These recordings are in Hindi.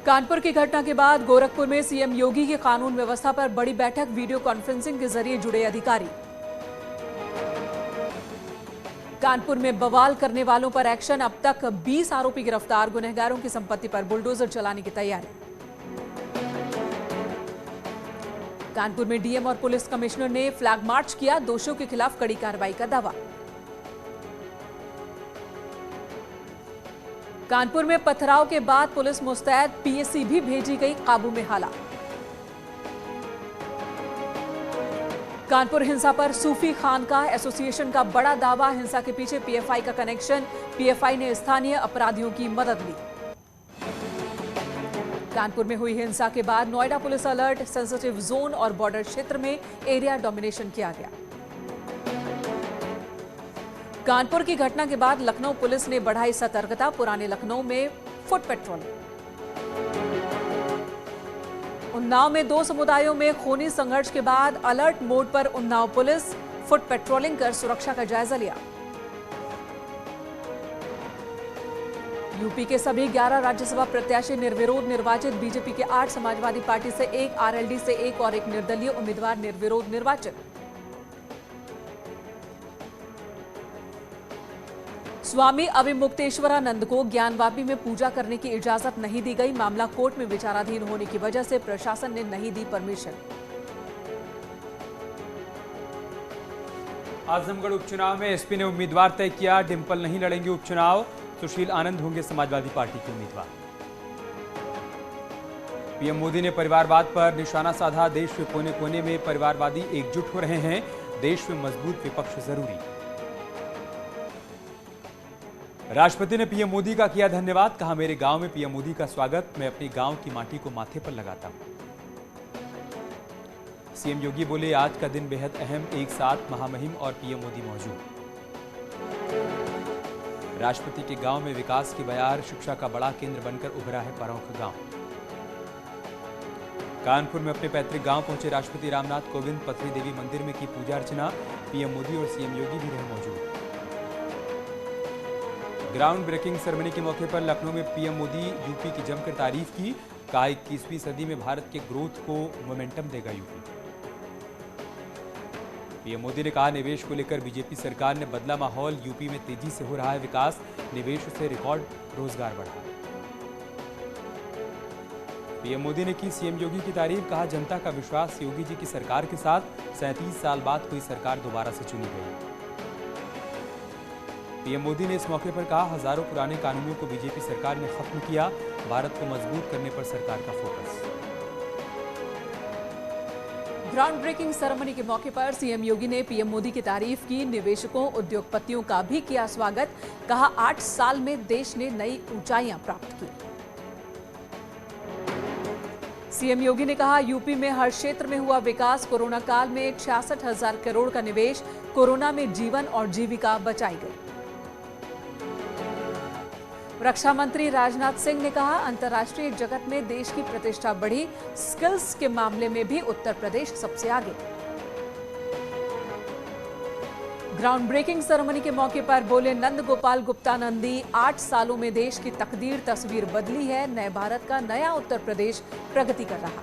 कानपुर की घटना के बाद गोरखपुर में सीएम योगी की कानून व्यवस्था पर बड़ी बैठक, वीडियो कॉन्फ्रेंसिंग के जरिए जुड़े अधिकारी। कानपुर में बवाल करने वालों पर एक्शन, अब तक 20 आरोपी गिरफ्तार, गुनहगारों की संपत्ति पर बुलडोजर चलाने की तैयारी। कानपुर में डीएम और पुलिस कमिश्नर ने फ्लैग मार्च किया, दोषियों के खिलाफ कड़ी कार्रवाई का दावा। कानपुर में पथराव के बाद पुलिस मुस्तैद, पीएसी भी भेजी गई, काबू में हालात। कानपुर हिंसा पर सूफी खानकाह एसोसिएशन का बड़ा दावा, हिंसा के पीछे पीएफआई का कनेक्शन, पीएफआई ने स्थानीय अपराधियों की मदद ली। कानपुर में हुई हिंसा के बाद Noida police alert, sensitive zone और बॉर्डर क्षेत्र में एरिया डोमिनेशन किया गया। कानपुर की घटना के बाद लखनऊ पुलिस ने बढ़ाई सतर्कता, पुराने लखनऊ में फुट पेट्रोलिंग। उन्नाव में 2 समुदायों में खूनी संघर्ष के बाद अलर्ट मोड पर उन्नाव पुलिस, फुट पेट्रोलिंग कर सुरक्षा का जायजा लिया। यूपी के सभी 11 राज्यसभा प्रत्याशी निर्विरोध निर्वाचित, बीजेपी के 8, समाजवादी पार्टी से 1, आरएलडी से 1 और एक निर्दलीय उम्मीदवार निर्विरोध निर्वाचित। स्वामी अविमुक्तेश्वरानंद को ज्ञानवापी में पूजा करने की इजाजत नहीं दी गई, मामला कोर्ट में विचाराधीन होने की वजह से प्रशासन ने नहीं दी परमिशन। आजमगढ़ उपचुनाव में एसपी ने उम्मीदवार तय किया, डिंपल नहीं लड़ेंगे उपचुनाव, सुशील आनंद होंगे समाजवादी पार्टी के उम्मीदवार। पीएम मोदी ने परिवारवाद पर निशाना साधा, देश के कोने कोने में परिवारवादी एकजुट हो रहे हैं, देश में मजबूत विपक्ष जरूरी। राष्ट्रपति ने पीएम मोदी का किया धन्यवाद, कहा मेरे गांव में पीएम मोदी का स्वागत, मैं अपने गांव की माटी को माथे पर लगाता हूं। सीएम योगी बोले आज का दिन बेहद अहम, एक साथ महामहिम और पीएम मोदी मौजूद। राष्ट्रपति के गांव में विकास की बयार, शिक्षा का बड़ा केंद्र बनकर उभरा है परौख गांव। कानपुर में अपने पैतृक गांव पहुंचे राष्ट्रपति रामनाथ कोविंद, पथरी देवी मंदिर में की पूजा अर्चना, पीएम मोदी और सीएम योगी भी रहे मौजूद। ग्राउंड ब्रेकिंग सेरेमनी के मौके पर लखनऊ में पीएम मोदी यूपी की जमकर तारीफ की, कहा 21वीं सदी में भारत के ग्रोथ को मोमेंटम देगा यूपी। पीएम मोदी ने कहा निवेश को लेकर बीजेपी सरकार ने बदला माहौल, यूपी में तेजी से हो रहा है विकास, निवेश से रिकॉर्ड रोजगार बढ़ा। पीएम मोदी ने की सीएम योगी की तारीफ, कहा जनता का विश्वास योगी जी की सरकार के साथ, 37 साल बाद कोई सरकार दोबारा से चुनी गई। पीएम मोदी ने इस मौके पर कहा हजारों पुराने कानूनों को बीजेपी सरकार ने खत्म किया, भारत को मजबूत करने पर सरकार का फोकस। ग्राउंड ब्रेकिंग सेरेमनी के मौके पर सीएम योगी ने पीएम मोदी की तारीफ की, निवेशकों उद्योगपतियों का भी किया स्वागत, कहा 8 साल में देश ने नई ऊंचाइयां प्राप्त की। सीएम योगी ने कहा यूपी में हर क्षेत्र में हुआ विकास, कोरोना काल में 66,000 करोड़ का निवेश, कोरोना में जीवन और जीविका बचाई गई। रक्षा मंत्री राजनाथ सिंह ने कहा अंतर्राष्ट्रीय जगत में देश की प्रतिष्ठा बढ़ी, स्किल्स के मामले में भी उत्तर प्रदेश सबसे आगे। ग्राउंड ब्रेकिंग सेरेमनी के मौके पर बोले नंद गोपाल गुप्ता नंदी, 8 सालों में देश की तकदीर तस्वीर बदली है, नए भारत का नया उत्तर प्रदेश प्रगति कर रहा।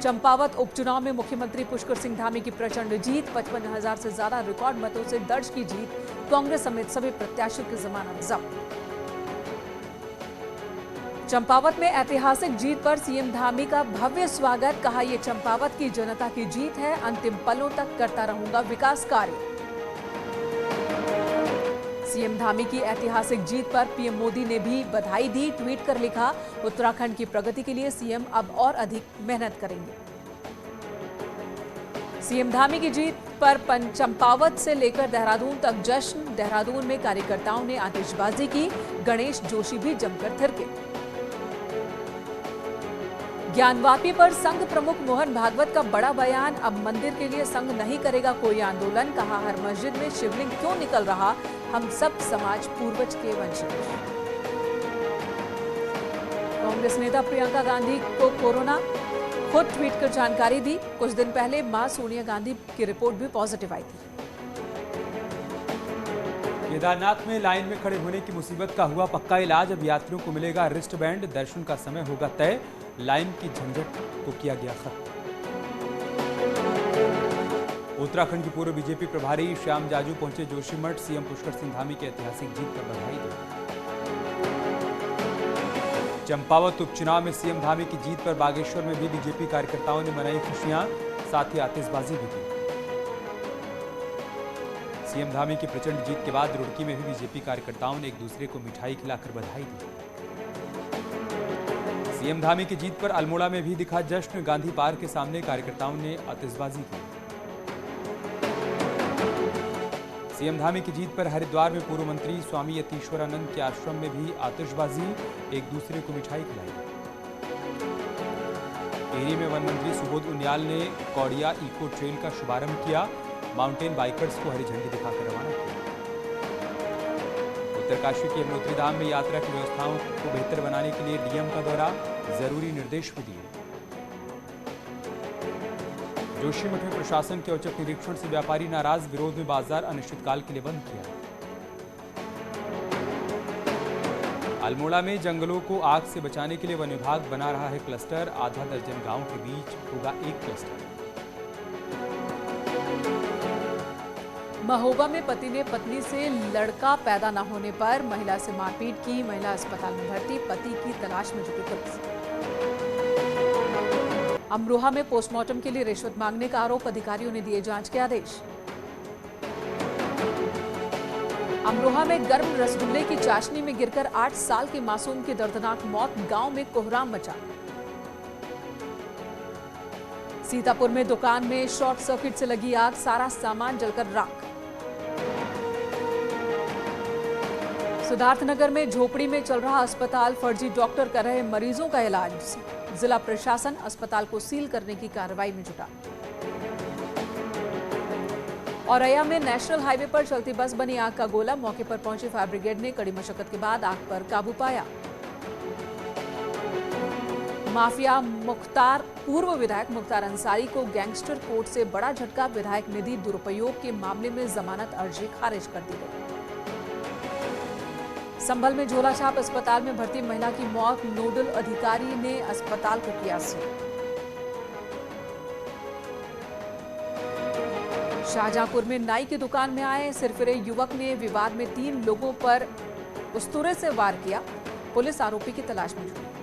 चंपावत उपचुनाव में मुख्यमंत्री पुष्कर सिंह धामी की प्रचंड जीत, 55,000 से ज्यादा रिकॉर्ड मतों से दर्ज की जीत, कांग्रेस समेत सभी प्रत्याशियों की जमानत जब्त। चंपावत में ऐतिहासिक जीत पर सीएम धामी का भव्य स्वागत, कहा यह चंपावत की जनता की जीत है, अंतिम पलों तक करता रहूंगा विकास कार्य। सीएम धामी की ऐतिहासिक जीत पर पीएम मोदी ने भी बधाई दी, ट्वीट कर लिखा उत्तराखंड की प्रगति के लिए सीएम अब और अधिक मेहनत करेंगे। सीएम धामी की जीत पर चंपावत से लेकर देहरादून तक जश्न, देहरादून में कार्यकर्ताओं ने आतिशबाजी की, गणेश जोशी भी जमकर थिरके। ज्ञानवापी पर संघ प्रमुख मोहन भागवत का बड़ा बयान, अब मंदिर के लिए संघ नहीं करेगा कोई आंदोलन, कहा हर मस्जिद में शिवलिंग क्यों निकल रहा, हम सब समाज पूर्वज के वंशज। कांग्रेस नेता प्रियंका गांधी को कोरोना, खुद ट्वीट कर जानकारी दी, कुछ दिन पहले मां सोनिया गांधी की रिपोर्ट भी पॉजिटिव आई थी। केदारनाथ में लाइन में खड़े होने की मुसीबत का हुआ पक्का इलाज। अब यात्रियों को मिलेगा रिस्ट बैंड। दर्शन का समय होगा तय। लाइन की झंझट को किया गया खत्म। उत्तराखंड की पूर्व बीजेपी प्रभारी श्याम जाजू पहुंचे जोशीमठ। सीएम पुष्कर सिंह धामी की ऐतिहासिक जीत पर बधाई दी। चंपावत उपचुनाव में सीएम धामी की जीत पर बागेश्वर में भी बीजेपी कार्यकर्ताओं ने मनाई खुशियां, साथ ही आतिशबाजी भी की। सीएम धामी की प्रचंड जीत के बाद रुड़की में भी बीजेपी कार्यकर्ताओं ने एक दूसरे को मिठाई खिलाकर बधाई दी। सीएम धामी की जीत पर अल्मोड़ा में भी दिखा जश्न। गांधी पार्क के सामने कार्यकर्ताओं ने आतिशबाजी की। सीएम धामी की जीत पर हरिद्वार में पूर्व मंत्री स्वामी यतीश्वरानंद के आश्रम में भी आतिशबाजी, एक दूसरे को मिठाई खिलाई। टिहरी में वन मंत्री सुबोध उनियाल ने कौड़िया इको ट्रेल का शुभारंभ किया। माउंटेन बाइकर्स को हरी झंडी दिखाकर रवाना किया। उत्तरकाशी के यमुनोत्री धाम में यात्रा की व्यवस्थाओं को बेहतर बनाने के लिए डीएम का दौरा, जरूरी निर्देश भी दिए। जोशीमठ में प्रशासन के औचक निरीक्षण से व्यापारी नाराज। विरोध में बाजार अनिश्चितकाल के लिए बंद किया। अल्मोड़ा में जंगलों को आग से बचाने के लिए वन विभाग बना रहा है क्लस्टर। आधा दर्जन गांव के बीच होगा एक क्लस्टर। महोबा में पति ने पत्नी से लड़का पैदा न होने पर महिला से मारपीट की। महिला अस्पताल में भर्ती। पति की तलाश में जुटी पुलिस। अमरोहा में पोस्टमार्टम के लिए रिश्वत मांगने का आरोप। अधिकारियों ने दिए जांच के आदेश। अमरोहा में गर्म रसगुल्ले की चाशनी में गिरकर 8 साल के मासूम की दर्दनाक मौत। गांव में कोहराम मचा। सीतापुर में दुकान में शॉर्ट सर्किट से लगी आग। सारा सामान जलकर राख। सिद्धार्थनगर में झोपड़ी में चल रहा अस्पताल। फर्जी डॉक्टर कर रहे मरीजों का इलाज। जिला प्रशासन अस्पताल को सील करने की कार्रवाई में जुटा। औरैया में नेशनल हाईवे पर चलती बस बनी आग का गोला। मौके पर पहुंची फायर ब्रिगेड ने कड़ी मशक्कत के बाद आग पर काबू पाया। माफिया मुख्तार पूर्व विधायक मुख्तार अंसारी को गैंगस्टर कोर्ट से बड़ा झटका। विधायक निधि दुरुपयोग के मामले में जमानत अर्जी खारिज कर दी गई। संभल में झोलाछाप अस्पताल में भर्ती महिला की मौत। नोडल अधिकारी ने अस्पताल को किया सील। शाहजहांपुर में नाई की दुकान में आए सिरफिरे युवक ने विवाद में 3 लोगों पर उस्तूरे से वार किया। पुलिस आरोपी की तलाश में जुटी।